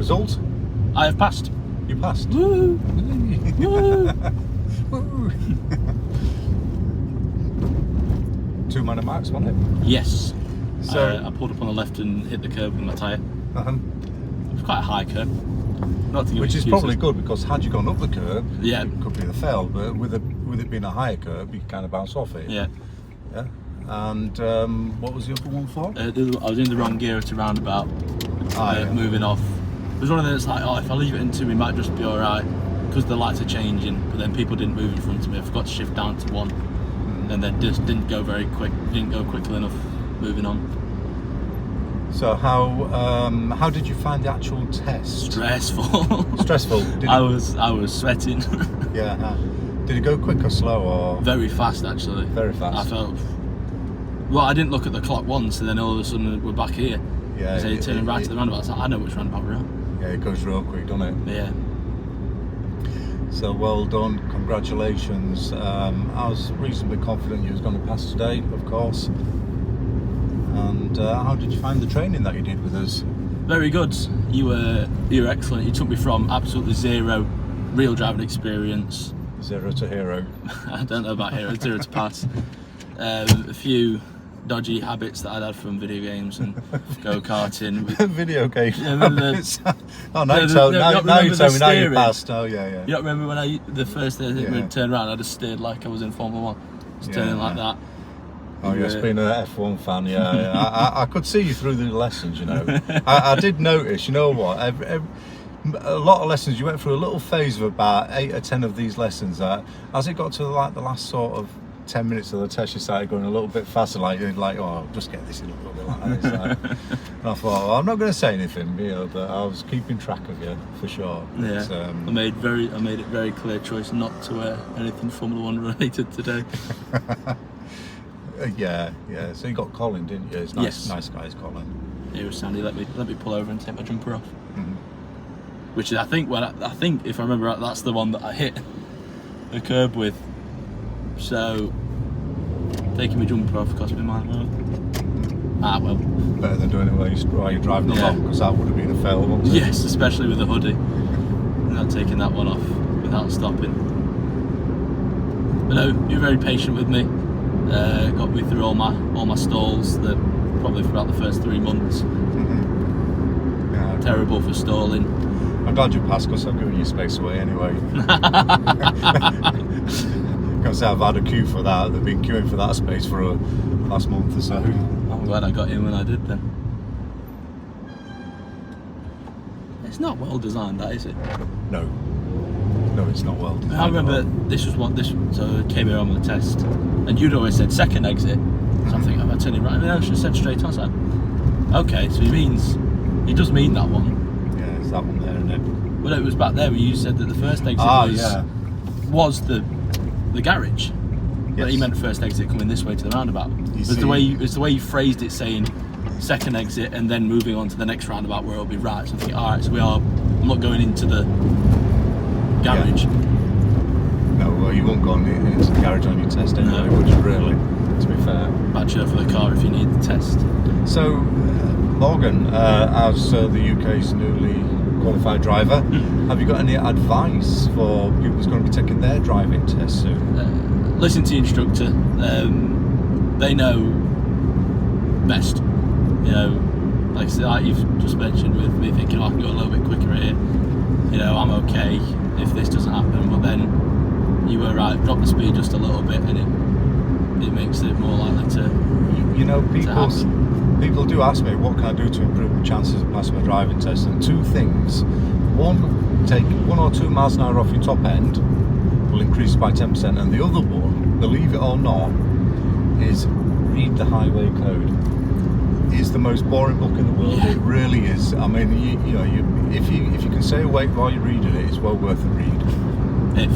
Result? I have passed. You passed. Woo! Woo! Woo. 2-minute marks, wasn't it? Yes. So I pulled up on the left and hit the curb with my tyre. uh-huh. It was quite a high curb. Not to give Which is excuses. probably good, because had you gone up the curb, Yeah. it could be the fail. But with it being a higher curb, you kind of bounce off it. Yeah. Yeah. And what was the other one for? I was in the wrong gear at a roundabout, Yeah. moving off. It was one of those like, oh, if I leave it in 2, we might just be alright, because the lights are changing, but then people didn't move in front of me. I forgot to shift down to 1, and then just didn't go quickly enough moving on. So how did you find the actual test? Stressful. Stressful. Did I was sweating. Yeah. Did it go quick or slow, or Very fast, actually. very fast? I felt. Well, I didn't look at the clock once, and then all of a sudden we're back here. Yeah. So you're turning right to the roundabout. I know which roundabout we're on. Yeah, it goes real quick, doesn't it? Yeah. So well done, congratulations. I was reasonably confident you was going to pass today, of course. And how did you find the training that you did with us? Very good. You were excellent. You took me from absolutely zero real driving experience. 0 to hero. I don't know about hero, 0 to pass. A few dodgy habits that I'd had from video games and go-karting. Video game. Yeah, remember oh, now No, you the- tell no, now, not now you remember tell the me now you steering. passed. Oh yeah. You don't remember when the first day Yeah. we'd turn around, I just steered like I was in Formula 1. Just Yeah, turning like yeah. that. Oh yes, being an F1 fan, yeah. I could see you through the lessons, you know. I did notice, you know what, a lot of lessons, you went through a little phase of about 8 or 10 of these lessons that as it got to like the last sort of 10 minutes of the test, you started going a little bit faster, like oh, I'll just get this in a little bit like this. And I thought, well, I'm not going to say anything, you know, but I was keeping track of you for sure. Yeah, But, I made it very clear choice not to wear anything Formula 1 related today. yeah. So you got Colin, didn't you? It's nice, Yes. nice guys, Colin. He was Sandy. Let me pull over and take my jumper off. Mhm. Which is, I think if I remember right, that's the one that I hit the curb with. So taking my jumper off cost me mine. Well. Better than doing it while you're driving along, because that would have been a fail, wouldn't it? Yes, especially with the hoodie. Not taking that one off without stopping. But no, you're very patient with me. Got me through all my stalls. Probably for about the first 3 months. Yeah. Terrible for stalling. I'm glad you passed, because I'm giving you space away anyway. Because I've had a queue for that. They've been queuing for that space for last month or so. I'm glad I got in when I did then. It's not well designed, that is it? No, it's not well designed. I remember so I came here on the test, and you'd always said second exit. So I'm thinking, am I turning right? I mean, I should have said straight on. So okay, so he does mean that one. Yeah, it's that one there, isn't it? Well, it was back there where you said that the first exit was the garage. But he Yes. meant first exit coming this way to the roundabout. It's see- the way you phrased it, saying second exit and then moving on to the next roundabout where it'll be right. So I'm thinking, all right, so I'm not going into the garage. No, well, you won't go into the garage on your test anyway, would you really, to be fair? Bad show for the car if you need the test. So, Morgan, as the UK's newly qualified driver, have you got any advice for people who's going to be taking their driving test soon? Listen to your instructor. They know best. You know, like I said, like you've just mentioned with me thinking, I can go a little bit quicker here. You know, I'm okay if this doesn't happen. But then you were right. Drop the speed just a little bit, and it makes it more likely to. You know, to happen. people do ask me, what can I do to improve my chances of passing my driving test? And 2 things. One, take 1 or 2 miles an hour off your top end, will increase by 10%. And the other one, believe it or not, is read the highway code. It's the most boring book in the world. Yeah. It really is. I mean, if you can stay awake while you're reading it, it's well worth the read. If.